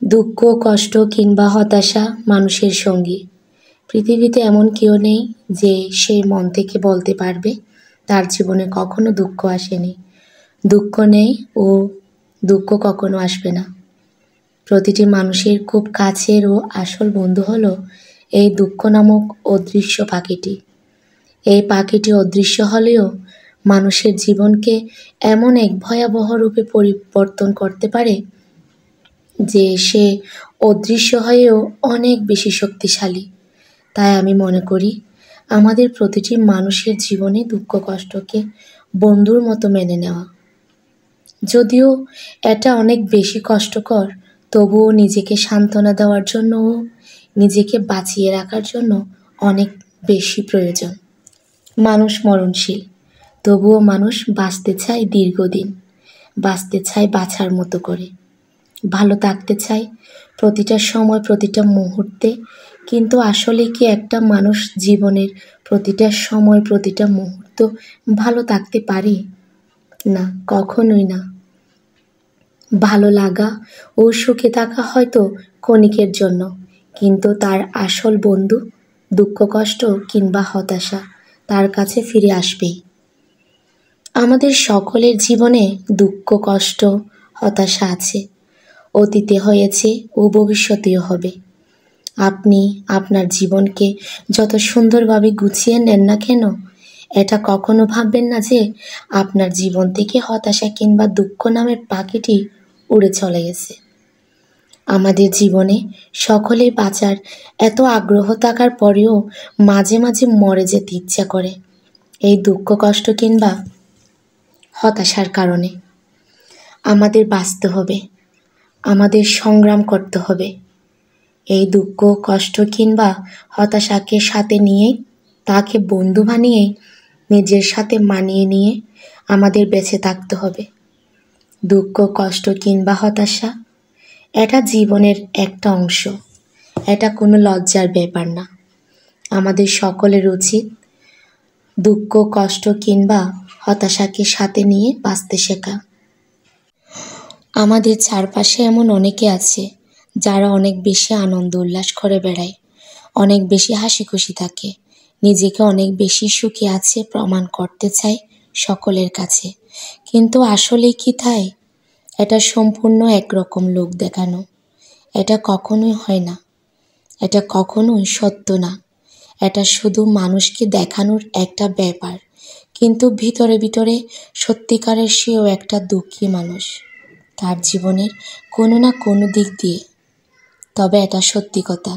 দুঃখ, কষ্ট কিংবা হতাশা মানুষের সঙ্গী। পৃথিবীতে এমন কেউ নেই যে সে মন থেকে বলতে পারবে তার জীবনে কখনো দুঃখ আসেনি। দুঃখ নেই ও দুঃখ কখনো আসবে না। প্রতিটি মানুষের খুব কাছের ও আসল বন্ধু হলো এই দুঃখ নামক অদৃশ্য পাখিটি। এই পাখিটি অদৃশ্য হলেও মানুষের জীবনকে এমন এক ভয়াবহ রূপে পরিবর্তন করতে পারে যে সে অদৃশ্য হয়েও অনেক বেশি শক্তিশালী। তাই আমি মনে করি আমাদের প্রতিটি মানুষের জীবনে দুঃখ কষ্টকে বন্ধুর মতো মেনে নেওয়া। যদিও এটা অনেক বেশি কষ্টকর, তবুও নিজেকে সান্ত্বনা দেওয়ার জন্য ও নিজেকে বাঁচিয়ে রাখার জন্য অনেক বেশি প্রয়োজন। মানুষ মরণশীল, তবুও মানুষ বাঁচতে চায় দীর্ঘদিন, বাঁচতে চায় বাঁচার মতো করে, ভালো থাকতে চায় প্রতিটা সময় প্রতিটা মুহূর্তে। কিন্তু আসলে কি একটা মানুষ জীবনের প্রতিটা সময় প্রতিটা মুহূর্ত ভালো থাকতে পারে? না, কখনোই না। ভালো লাগা ও সুখে থাকা হয়তো ক্ষণিকের জন্য, কিন্তু তার আসল বন্ধু দুঃখ কষ্ট কিংবা হতাশা তার কাছে ফিরে আসবেই। আমাদের সকলের জীবনে দুঃখ কষ্ট হতাশা আছে, অতীতে হয়েছে ও ভবিষ্যতেও হবে। আপনি আপনার জীবনকে যত সুন্দরভাবে গুছিয়ে নেন না কেন, এটা কখনো ভাববেন না যে আপনার জীবন থেকে হতাশা কিংবা দুঃখ নামের পাখিটি উড়ে চলে গেছে। আমাদের জীবনে সকলে বাঁচার এত আগ্রহ থাকার পরেও মাঝে মাঝে মরে যেতে ইচ্ছা করে এই দুঃখ কষ্ট কিংবা হতাশার কারণে। আমাদের বাঁচতে হবে, আমাদের সংগ্রাম করতে হবে। এই দুঃখ কষ্ট কিংবা হতাশাকে সাথে নিয়ে, তাকে বন্ধু বানিয়ে, নিজের সাথে মানিয়ে নিয়ে আমাদের বেঁচে থাকতে হবে। দুঃখ কষ্ট কিংবা হতাশা এটা জীবনের একটা অংশ, এটা কোনো লজ্জার ব্যাপার না। আমাদের সকলের উচিত দুঃখ কষ্ট কিংবা হতাশাকে সাথে নিয়ে বাঁচতে শেখা। আমাদের চারপাশে এমন অনেকে আছে যারা অনেক বেশি আনন্দ উল্লাস করে বেড়ায়, অনেক বেশি হাসি খুশি থাকে, নিজেকে অনেক বেশি সুখী আছে প্রমাণ করতে চায় সকলের কাছে। কিন্তু আসলে কি তাই? এটা সম্পূর্ণ একরকম লোক দেখানো। এটা কখনোই হয় না, এটা কখনোই সত্য না। এটা শুধু মানুষকে দেখানোর একটা ব্যাপার, কিন্তু ভিতরে ভিতরে সত্যিকারের সেও একটা দুঃখী মানুষ তার জীবনের কোনো না কোনো দিক দিয়ে। তবে এটা সত্যি কথা,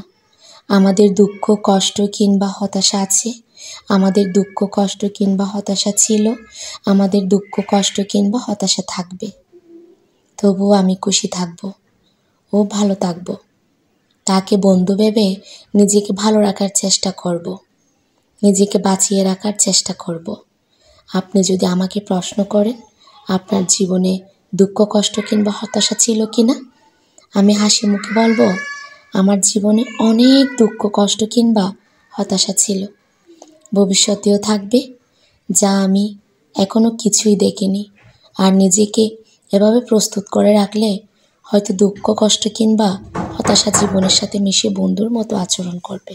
আমাদের দুঃখ কষ্ট কিংবা হতাশা আছে, আমাদের দুঃখ কষ্ট কিংবা হতাশা ছিল, আমাদের দুঃখ কষ্ট কিংবা হতাশা থাকবে। তবুও আমি খুশি থাকব ও ভালো থাকব, তাকে বন্ধু ভেবে নিজেকে ভালো রাখার চেষ্টা করব, নিজেকে বাঁচিয়ে রাখার চেষ্টা করব। আপনি যদি আমাকে প্রশ্ন করেন আপনার জীবনে দুঃখ কষ্ট কিংবা হতাশা ছিল কি না, আমি হাসি মুখে বলবো আমার জীবনে অনেক দুঃখ কষ্ট কিংবা হতাশা ছিল, ভবিষ্যতেও থাকবে, যা আমি এখনো কিছুই দেখিনি। আর নিজেকে এভাবে প্রস্তুত করে রাখলে হয়তো দুঃখ কষ্ট কিংবা হতাশা জীবনের সাথে মিশে বন্ধুর মতো আচরণ করবে।